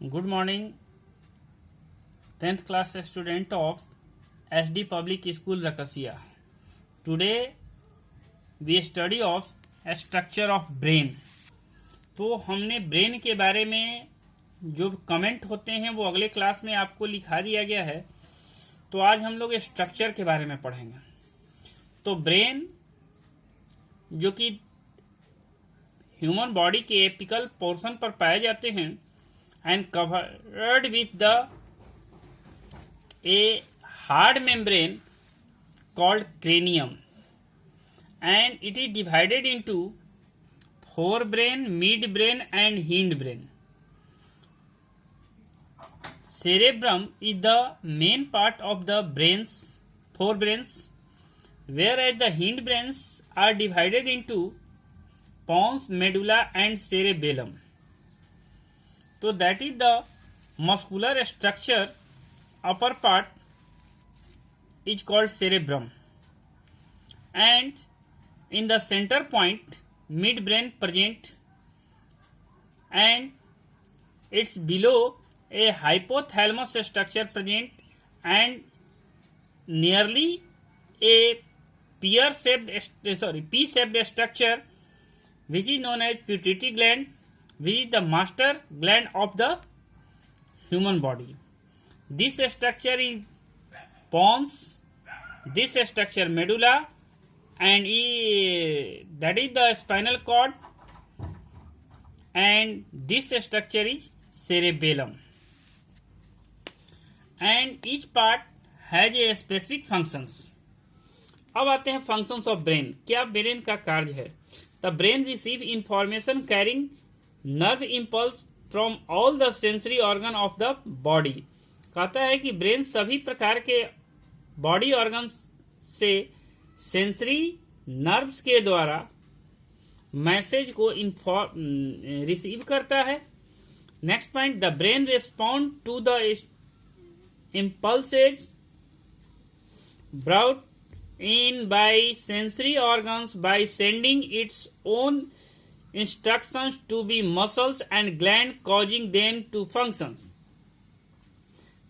Good morning, 10th class student of SD Public School Rakasiya. Today we study of structure of brain. तो हमने brain के बारे में जो कमेंट होते हैं वो अगले क्लास में आपको लिखा दिया गया है। तो आज हम लोग स्ट्रक्चर के बारे में पढ़ेंगे। तो ब्रेन जो कि ह्यूमन बॉडी के एपिकल पोर्शन पर पाए जाते हैं and covered with a hard membrane called cranium, and it is divided into forebrain, midbrain and hindbrain. Cerebrum is the main part of the brain's forebrains, whereas the hindbrains are divided into pons, medulla and cerebellum. So that is the muscular structure. Upper part is called cerebrum, and in the center point midbrain present, and it's below a hypothalamus structure present, and nearly a P-shaped structure which is known as pituitary gland, which is the master gland of the human body. This structure is pons, this structure medulla, and that is the spinal cord, and this structure is cerebellum. And each part has a specific functions. अब आते हैं functions of brain. क्या brain का कार्य है? The brain receive information carrying nerve impulse from all the sensory organ of the body. कहता है कि ब्रेन सभी प्रकार के बॉडी ऑर्गन से सेंसरी नर्व्स के द्वारा मैसेज को रिसीव करता है. Next point, the brain respond to the impulses brought in by sensory organs by sending its own instructions to be muscles and gland causing them to function.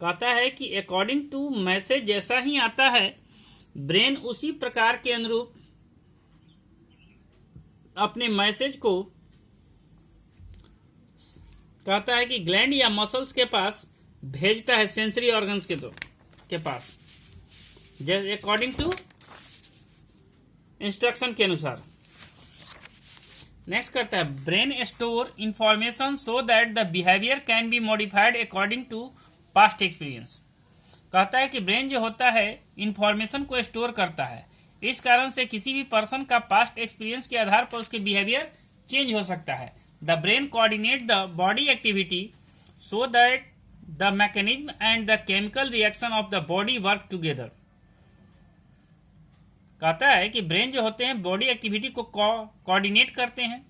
कहता है कि according to message जैसा ही आता है brain उसी प्रकार के अनुरूप अपने मैसेज को कहता है कि ग्लैंड या मसल्स के पास भेजता है, सेंसरी ऑर्गन्स के पास अकॉर्डिंग टू इंस्ट्रक्शन के अनुसार. नेक्स्ट करता है, brain store information so that the behaviour can be modified according to past experience. कहता है कि ब्रेन जो होता है इंफॉर्मेशन को स्टोर करता है, इस कारण से किसी भी पर्सन का पास्ट एक्सपीरियंस के आधार पर उसके बिहेवियर चेंज हो सकता है. The brain coordinate the body activity so that the mechanism and the chemical reaction of the body work together. कहता है कि ब्रेन जो होते हैं बॉडी एक्टिविटी को कोऑर्डिनेट करते हैं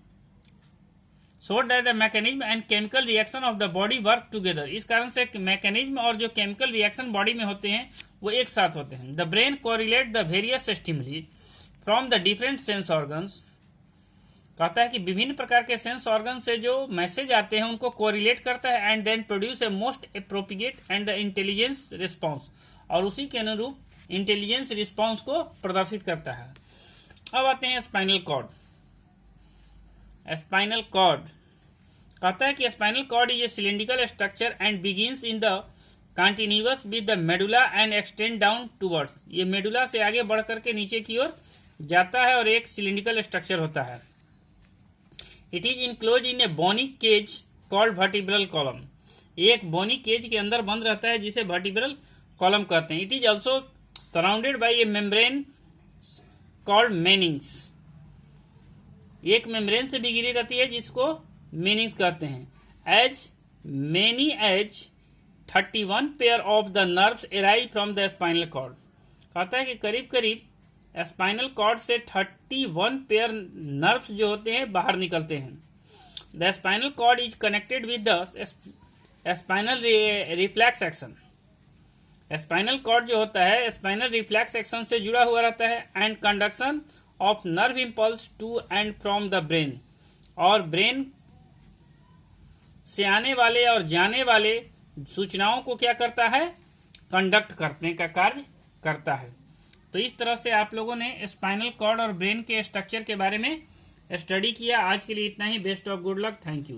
सो that the mechanism and chemical reaction of the body work together. इस कारण से मैकेनिज्म और जो केमिकल रिएक्शन बॉडी में होते हैं वो एक साथ होते हैं. The brain correlate the various stimuli from the different sense organs. कहता है कि विभिन्न प्रकार के सेंस ऑर्गन से जो मैसेज आते हैं उनको कोरिलेट करता है and then produce a most appropriate and the intelligence response, और उसी के अनुरूप इंटेलिजेंस रिस्पॉन्स को प्रदर्शित करता है. अब आते हैं स्पाइनल कॉर्ड. स्पाइनल कॉर्ड कहता है कि spinal cord is a cylindrical structure and begins in the continuous with the medulla and extend down towards. ये मेडुला से आगे बढ़ करके नीचे की ओर जाता है और एक सिलिंड्रिकल स्ट्रक्चर होता है. It is enclose in a bony cage called vertebral column. एक बोनी केज के अंदर बंद रहता है जिसे वर्टिब्रल कॉलम कहते हैं. It is also surrounded by a membrane called meninges. एक मेम्ब्रेन से भी घिरी रहती है जिसको मेनिंग्स कहते हैं. As many as 31 pair of the nerves arise from the spinal cord. कहता है कि करीब करीब स्पाइनल कॉर्ड से 31 पेयर नर्व्स जो होते हैं बाहर निकलते हैं. The spinal cord is connected with the spinal reflex action. Spinal cord जो होता है स्पाइनल रिफ्लेक्स एक्शन से जुड़ा हुआ रहता है and conduction of nerve impulse to and from the brain, और ब्रेन से आने वाले और जाने वाले सूचनाओं को क्या करता है, कंडक्ट करने का कार्य करता है। तो इस तरह से आप लोगों ने स्पाइनल कॉर्ड और ब्रेन के स्ट्रक्चर के बारे में स्टडी किया। आज के लिए इतना ही। Best of good luck. Thank you.